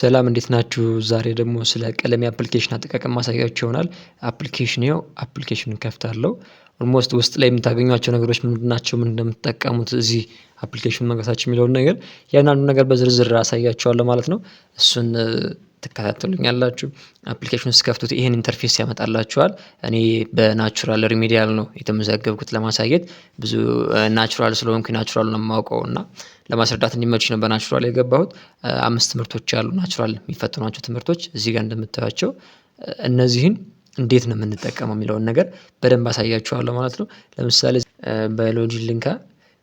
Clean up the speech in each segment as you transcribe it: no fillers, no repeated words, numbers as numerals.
ሰላም እንዴት ናችሁ? ዛሬ ደግሞ ስለ ቀለም የአፕሊኬሽን አጠቃቀም ማሳያችሁ ይሆናል። አፕሊኬሽኑን ከፍታለሁ። ኦልሞስት ውስጥ ላይ የምታገኟቸው ነገሮች ምንድናቸው? ምን እንደምትጠቀሙት እዚህ አፕሊኬሽን መንቀሳችሁ የሚለውን ነገር ያንዳንዱን ነገር በዝርዝር አሳያችኋለሁ ማለት ነው። እሱን ትከታተሉኛላችሁ። አፕሊኬሽኑን ስከፍቱት ይሄን ኢንተርፌስ ያመጣላችኋል። እኔ በናቹራል ሪሜዲያል ነው የተመዘገብኩት ለማሳየት ብዙ ናቹራል ስለሆንኩ ናቹራል ነው የማውቀው እና ለማስረዳት እንዲመች ነው በናቹራል የገባሁት። 5 ትምህርቶች አሉ ናቹራል የሚፈተኗቸው ትምህርቶች እዚህ ጋር እንደምታዩቸው እነዚህን እንዴት ነው የምንጠቀመው የሚለውን ነገር በደንብ አሳያችኋለሁ ማለት ነው። ለምሳሌ ባዮሎጂ ልንካ።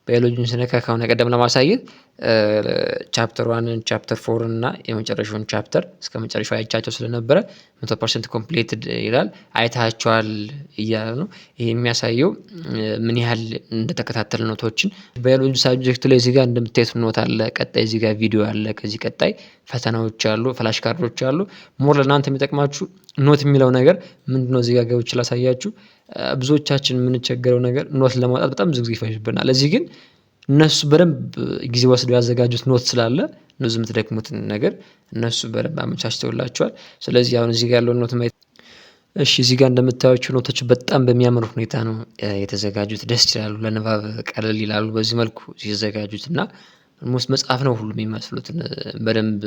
ባዮሎጂን ስነካ ከሆነ ቀደም ለማሳየት ቻፕተር 1 ቻፕተር 4 እና የመጨረሻውን ቻፕተር እስከ መጨረሻው አይቻቸው ስለነበረ 100% ኮምፕሊትድ ይላል። አይታቸዋል እያለ ነው። ይሄ የሚያሳየው ምን ያህል እንደተከታተለ ኖቶችን ባዮሎጂ ሳብጀክቱ ላይ እዚህ ጋር እንደምታዩት ኖት አለ። ቀጣይ እዚህ ጋር ቪዲዮ አለ። ከዚህ ቀጣይ ፈተናዎች አሉ፣ ፍላሽ ካርዶች አሉ። ሞር ለእናንተ የሚጠቅማችሁ ኖት የሚለው ነገር ምንድነው? እዚህ ጋር ገብቼ ላሳያችሁ። ብዙዎቻችን የምንቸገረው ነገር ኖት ለማውጣት በጣም ብዙ ጊዜ ይፈጅብናል። እዚህ ግን እነሱ በደንብ ጊዜ ወስደው ያዘጋጁት ኖት ስላለ እነዚህ የምትደክሙትን ነገር እነሱ በደንብ አመቻችተውላችኋል። ስለዚህ አሁን እዚህ ጋር ያለውን ኖት ማየት እዚህ ጋር እንደምታዩቸው ኖቶች በጣም በሚያምር ሁኔታ ነው የተዘጋጁት። ደስ ይላሉ፣ ለንባብ ቀለል ይላሉ። በዚህ መልኩ ሲዘጋጁት እና ኦልሞስት መጽሐፍ ነው ሁሉ የሚመስሉት በደንብ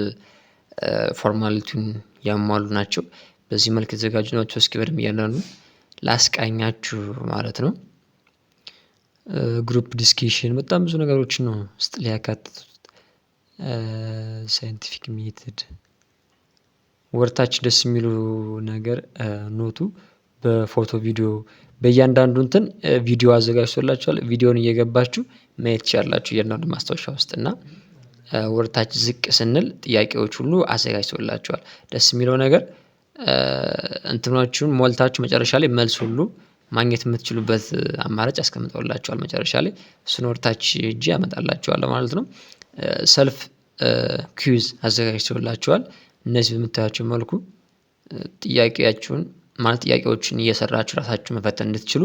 ፎርማሊቲውን ያሟሉ ናቸው። በዚህ መልክ የተዘጋጁ ናቸው። እስኪ በደንብ እያንዳንዱ ላስቃኛችሁ ማለት ነው። ግሩፕ ዲስከሽን በጣም ብዙ ነገሮችን ነው ውስጥ ሊያካትቱት። ሳይንቲፊክ ሜትድ ወርታች ደስ የሚሉ ነገር ኖቱ በፎቶ ቪዲዮ በእያንዳንዱ እንትን ቪዲዮ አዘጋጅቶላችኋል። ቪዲዮን እየገባችሁ ማየት ትችላላችሁ እያንዳንዱ ማስታወሻ ውስጥ እና ወርታች ዝቅ ስንል ጥያቄዎች ሁሉ አዘጋጅቶላችኋል። ደስ የሚለው ነገር እንትኖቹን ሞልታችሁ መጨረሻ ላይ መልስ ሁሉ ማግኘት የምትችሉበት አማራጭ አስቀምጠውላችኋል። መጨረሻ ላይ እሱን ወርታች እጅ ያመጣላችኋል ማለት ነው። ሰልፍ ኩዊዝ አዘጋጅተውላችኋል። እነዚህ በምታያቸው መልኩ ጥያቄያችሁን ማለት ጥያቄዎችን እየሰራችሁ ራሳችሁ መፈተን እንድትችሉ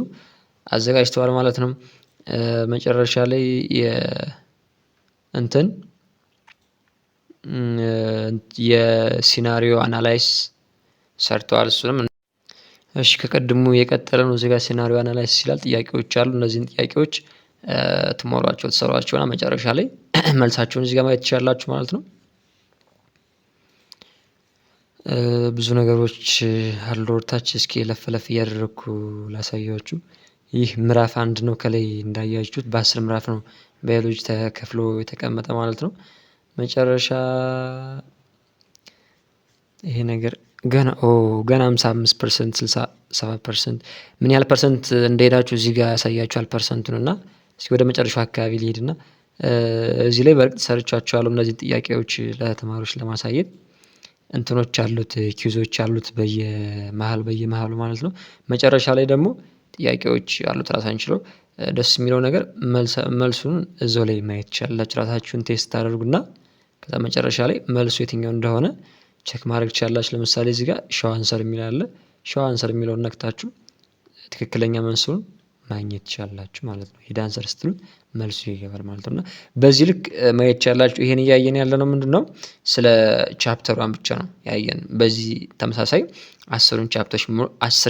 አዘጋጅተዋል ማለት ነው። መጨረሻ ላይ የሲናሪዮ አናላይስ ሰርተዋል። እሱንም እሺ ከቀድሞ የቀጠለ ነው። እዚህ ጋር ሲናሪዮ አናላይሲስ ይላል። ጥያቄዎች አሉ። እነዚህን ጥያቄዎች ትሰሯቸውና መጨረሻ ላይ መልሳቸውን እዚህ ጋር ማየት ትችላላችሁ ማለት ነው። ብዙ ነገሮች አሉ ወርታች። እስኪ ለፈለፍ እያደረግኩ ላሳያችሁ። ይህ ምዕራፍ 1 ነው። ከላይ እንዳያችሁት በ10 ምዕራፍ ነው ባዮሎጂ ተከፍሎ የተቀመጠ ማለት ነው። መጨረሻ ይሄ ነገር ገና 55% 67% ምን ያህል ፐርሰንት እንደሄዳችሁ እዚህ ጋር ያሳያችኋል ፐርሰንቱን እና እስኪ ወደ መጨረሻው አካባቢ ልሄድና እዚህ ላይ በእርግጥ ሰርቻቸዋለሁ እነዚህን ጥያቄዎች ለተማሪዎች ለማሳየት እንትኖች አሉት ኪውዞች አሉት በየመሃሉ ማለት ነው። መጨረሻ ላይ ደግሞ ጥያቄዎች አሉት ራሳቸውን ችለው ደስ የሚለው ነገር መልሱን እዛው ላይ ማየት ትችላላችሁ። ራሳችሁን ቴስት ታደርጉና ከዛ መጨረሻ ላይ መልሱ የትኛው እንደሆነ ቼክ ማድረግ ትችላላችሁ። ለምሳሌ እዚህ ጋር ሾው አንሰር የሚል አለ። ሾው አንሰር የሚለውን ነክታችሁ ትክክለኛ መልሱን ማግኘት ትችላላችሁ ማለት ነው። ሂድ አንሰር ስትሉት መልሱ ይገባል ማለት ነው። እና በዚህ ልክ ማየት ትችላላችሁ። ይሄን እያየን ያለነው ምንድነው? ስለ ቻፕተር 1 ብቻ ነው ያየን። በዚህ ተመሳሳይ 10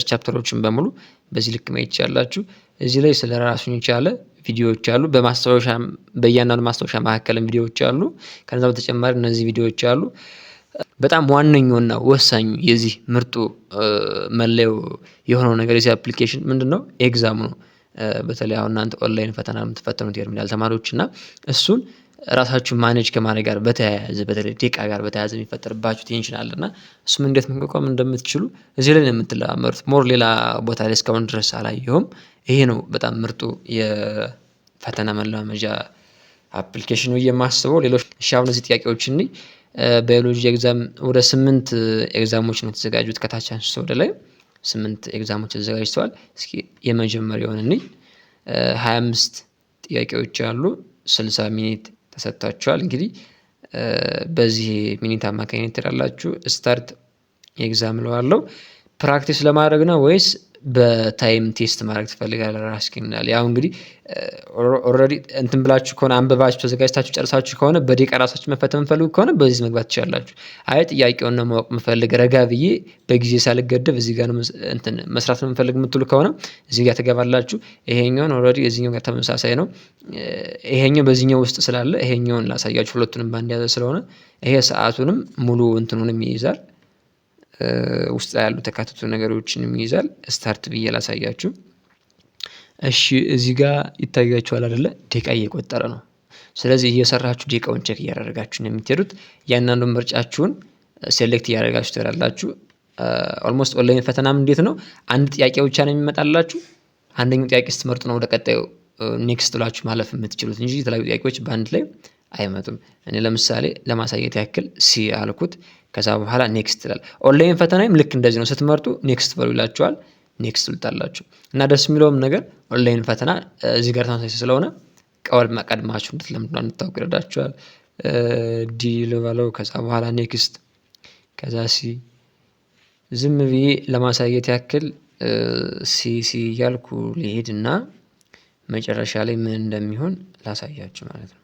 ቻፕተሮችን በሙሉ በዚህ ልክ ማየት ትችላላችሁ። እዚህ ላይ ስለ ራሱን የቻለ ቪዲዮዎች አሉ። በእያንዳንዱ ማስታወሻ መካከልም ቪዲዮዎች አሉ። ከዛ በተጨማሪ እነዚህ ቪዲዮዎች አሉ። በጣም ዋነኛውና ወሳኙ የዚህ ምርጡ መለያው የሆነው ነገር የዚህ አፕሊኬሽን ምንድነው? ኤግዛሙ ነው። በተለይ አሁን እናንተ ኦንላይን ፈተና የምትፈተኑት የሪሚዲያል ተማሪዎች እና እሱን ራሳችሁን ማኔጅ ከማድረግ ጋር በተያያዘ በተለይ ደቂቃ ጋር በተያያዘ የሚፈጠርባችሁ ቴንሽን አለና እሱም እንዴት መቋቋም እንደምትችሉ እዚህ ላይ ነው የምትለማመዱት። ሞር ሌላ ቦታ ላይ እስካሁን ድረስ አላየሁም። ይሄ ነው በጣም ምርጡ የፈተና መለማመጃ አፕሊኬሽን ነው የማስበው። ሌሎች አሁን እዚህ ጥያቄዎችን ባዮሎጂ ኤግዛም ወደ 8 ኤግዛሞች ነው የተዘጋጁት። ከታች አንስቶ ወደ ላይ 8 ኤግዛሞች ተዘጋጅተዋል። እስኪ የመጀመሪያውን 25 ጥያቄዎች አሉ። 60 ሚኒት ተሰጥቷቸዋል። እንግዲህ በዚህ ሚኒት አማካኝነት ትላላችሁ ስታርት ኤግዛም ለዋለው ፕራክቲስ ለማድረግ ነው ወይስ በታይም ቴስት ማድረግ ትፈልጋለህ ራስህን ይላል። ያው እንግዲህ ኦልሬዲ እንትን ብላችሁ ከሆነ አንብባችሁ ተዘጋጅታችሁ ጨርሳችሁ ከሆነ በደቂቃ ራሳችሁ መፈተን የምትፈልጉ ከሆነ በዚህ መግባት ትችላላችሁ። አይ ጥያቄውን ነው ማወቅ የምፈልግ ረጋ ብዬ በጊዜ ሳልገደብ እዚህ ጋር እንትን መስራት ነው የምፈልግ የምትሉ ከሆነ እዚህ ጋር ትገባላችሁ። ይሄኛውን ኦልሬዲ እዚህኛው ጋር ተመሳሳይ ነው። ይሄኛው በዚህኛው ውስጥ ስላለ ይሄኛውን ላሳያችሁ፣ ሁለቱንም ባንድ ያዘ ስለሆነ ይሄ ሰዓቱንም ሙሉ እንትኑንም ይይዛል። ውስጥ ላይ ያሉ ተካተቱ ነገሮችንም ይይዛል። ስታርት ብዬ ላሳያችሁ። እሺ እዚህ ጋር ይታያችኋል አይደለ? ደቂቃ እየቆጠረ ነው። ስለዚህ እየሰራችሁ ደቂቃውን ቼክ እያደረጋችሁ ነው የምትሄዱት። ያንዳንዱን ምርጫችሁን ሴሌክት እያደረጋችሁ ትሄዳላችሁ። ኦልሞስት ኦንላይን ፈተናም እንዴት ነው? አንድ ጥያቄ ብቻ ነው የሚመጣላችሁ። አንደኛው ጥያቄ ስትመርጡ ነው ወደ ቀጣዩ ኔክስት ብላችሁ ማለፍ የምትችሉት እንጂ የተለያዩ ጥያቄዎች በአንድ ላይ አይመጡም። እኔ ለምሳሌ ለማሳየት ያክል ሲ አልኩት። ከዛ በኋላ ኔክስት ይላል። ኦንላይን ፈተናም ልክ እንደዚህ ነው። ስትመርጡ ኔክስት በሉ ይላችኋል። ኔክስት ትሉታላችሁ እና ደስ የሚለውም ነገር ኦንላይን ፈተና እዚህ ጋር ተመሳሳይ ስለሆነ ቀድማችሁ እንድትለምዱ እንድታውቁ ይረዳችኋል። ዲ ልበለው። ከዛ በኋላ ኔክስት፣ ከዛ ሲ። ዝም ብዬ ለማሳየት ያክል ሲ እያልኩ ልሄድ እና መጨረሻ ላይ ምን እንደሚሆን ላሳያችሁ ማለት ነው።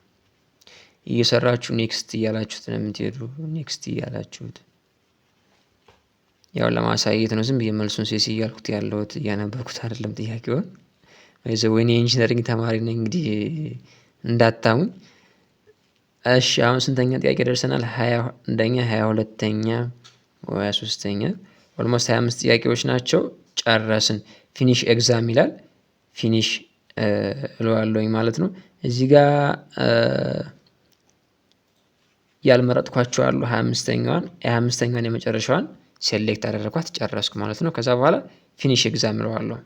እየሰራችሁ ኔክስት እያላችሁት ነው የምትሄዱ። ኔክስት እያላችሁት ያው ለማሳየት ነው። ዝም ብዬ መልሱን ሴሲ እያልኩት ያለሁት እያነበብኩት አይደለም ጥያቄውን። ወይኔ የኢንጂነሪንግ ተማሪ ነኝ እንግዲህ እንዳታሙኝ። እሺ አሁን ስንተኛ ጥያቄ ደርሰናል? 21ኛ፣ 22ኛ፣ 23ኛ ኦልሞስት 25 ጥያቄዎች ናቸው። ጨረስን። ፊኒሽ ኤግዛም ይላል። ፊኒሽ እለዋለሁኝ ማለት ነው። እዚህ ጋር ያልመረጥኳቸው አሉ። 25ኛዋን የመጨረሻዋን ሴሌክት አደረኳት፣ ጨረስኩ ማለት ነው። ከዛ በኋላ ፊኒሽ ኤግዛም እለዋለሁ።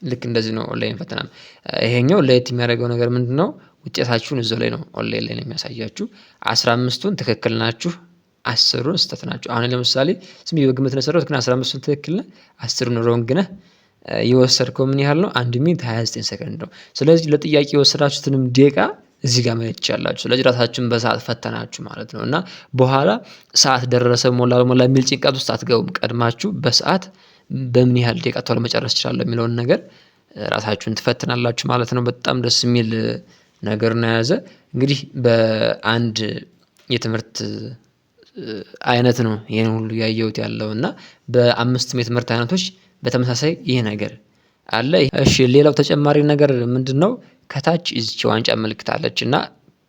ልክ እንደዚህ ነው ኦንላይን ፈተና። ይሄኛው ለየት የሚያደርገው ነገር ምንድነው? ውጤታችሁን እዛው ላይ ነው ኦንላይን ላይ ነው የሚያሳያችሁ። 15ቱን ትክክል ናችሁ፣ 10ሩን ስህተት ናችሁ። አሁን ለምሳሌ ዝም ብዬ በግምት ነው የሰራሁት፣ ግን 15ቱን ትክክል ነህ፣ 10ሩን ሮንግ ነህ። የወሰድከው ምን ያህል ነው? 1 ሚኒት 29 ሰከንድ ነው። ስለዚህ ለጥያቄ የወሰዳችሁትንም ደቂቃ እዚህ ጋር ማየት ትችላላችሁ። ስለዚህ ራሳችሁን በሰዓት ፈተናችሁ ማለት ነው እና በኋላ ሰዓት ደረሰ ሞላ የሚል ጭንቀት ውስጥ አትገቡም። ቀድማችሁ በሰዓት በምን ያህል ደቂቃ ቶሎ መጨረስ እችላለሁ የሚለውን ነገር ራሳችሁን ትፈትናላችሁ ማለት ነው። በጣም ደስ የሚል ነገር ነው የያዘ። እንግዲህ በአንድ የትምህርት አይነት ነው ይሄን ሁሉ ያየሁት ያለው እና በ5 የትምህርት አይነቶች በተመሳሳይ ይህ ነገር አለ። እሺ ሌላው ተጨማሪ ነገር ምንድነው? ከታች እዚች ዋንጫ ምልክታለች እና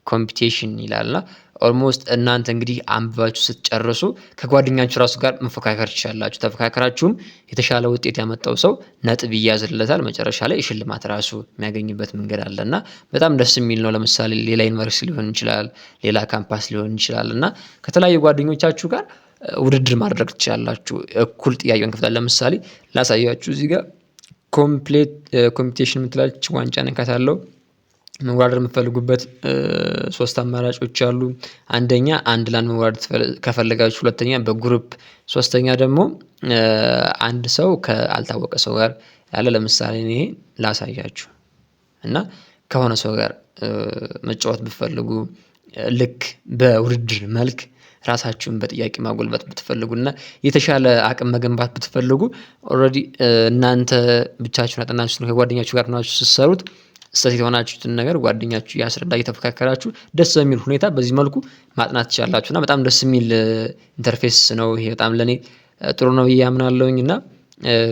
ኮምፒቲሽን ይላልና ኦልሞስት እናንተ እንግዲህ አንብባችሁ ስትጨርሱ ከጓደኛችሁ ራሱ ጋር መፎካከር ትችላላችሁ። ተፎካከራችሁም የተሻለ ውጤት ያመጣው ሰው ነጥብ ይያዝለታል። መጨረሻ ላይ ሽልማት ራሱ የሚያገኝበት መንገድ አለና በጣም ደስ የሚል ነው። ለምሳሌ ሌላ ዩኒቨርሲቲ ሊሆን ይችላል፣ ሌላ ካምፓስ ሊሆን ይችላል እና ከተለያዩ ጓደኞቻችሁ ጋር ውድድር ማድረግ ትችላላችሁ። እኩል ጥያቄ እንከፍታለን። ለምሳሌ ላሳያችሁ እዚህ ጋር ኮምፒቲሽን የምትላለች ዋንጫ ነካታለሁ። መወዳደር የምትፈልጉበት 3 አማራጮች አሉ። አንደኛ አንድ ላንድ መወዳደር ከፈለጋችሁ፣ ሁለተኛ በግሩፕ፣ ሶስተኛ ደግሞ አንድ ሰው ካልታወቀ ሰው ጋር ያለ። ለምሳሌ እኔ ላሳያችሁ እና ከሆነ ሰው ጋር መጫወት ብትፈልጉ ልክ በውድድር መልክ ራሳችሁን በጥያቄ ማጎልበት ብትፈልጉና የተሻለ አቅም መገንባት ብትፈልጉ ኦልሬዲ እናንተ ብቻችሁን አጠናችሁ ነው ከጓደኛችሁ ጋር ናችሁ ስትሰሩት ስህተት የሆናችሁትን ነገር ጓደኛችሁ ያስረዳ እየተፈካከራችሁ ደስ በሚል ሁኔታ በዚህ መልኩ ማጥናት ትችላላችሁና በጣም ደስ የሚል ኢንተርፌስ ነው ይሄ። በጣም ለኔ ጥሩ ነው ብዬ አምናለሁኝ እና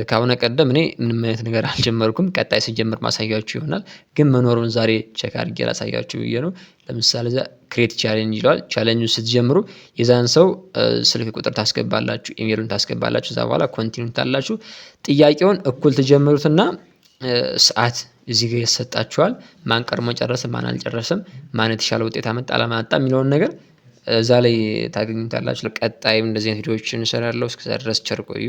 ከአሁን ቀደም እኔ ምንም አይነት ነገር አልጀመርኩም። ቀጣይ ሲጀምር ማሳያችሁ ይሆናል። ግን መኖሩን ዛሬ ቼክ አድርጌ ላሳያችሁ ብዬ ነው። ለምሳሌ እዛ ክሬት ቻሌንጅ ይለዋል። ቻሌንጁን ስትጀምሩ የዛን ሰው ስልክ ቁጥር ታስገባላችሁ፣ ኢሜይሉን ታስገባላችሁ። እዛ በኋላ ኮንቲኒው ታላችሁ። ጥያቄውን እኩል ትጀምሩትና ሰዓት እዚህ ጋር ይሰጣችኋል። ማን ቀድሞ ጨረሰ፣ ማን አልጨረሰም፣ ማን የተሻለ ውጤት አመጣ አላመጣ የሚለውን ነገር እዛ ላይ ታገኙታላችሁ። ለቀጣይም እንደዚህ አይነት ቪዲዮዎችን እሰራለሁ። እስከዛ ድረስ ቸር ቆዩ።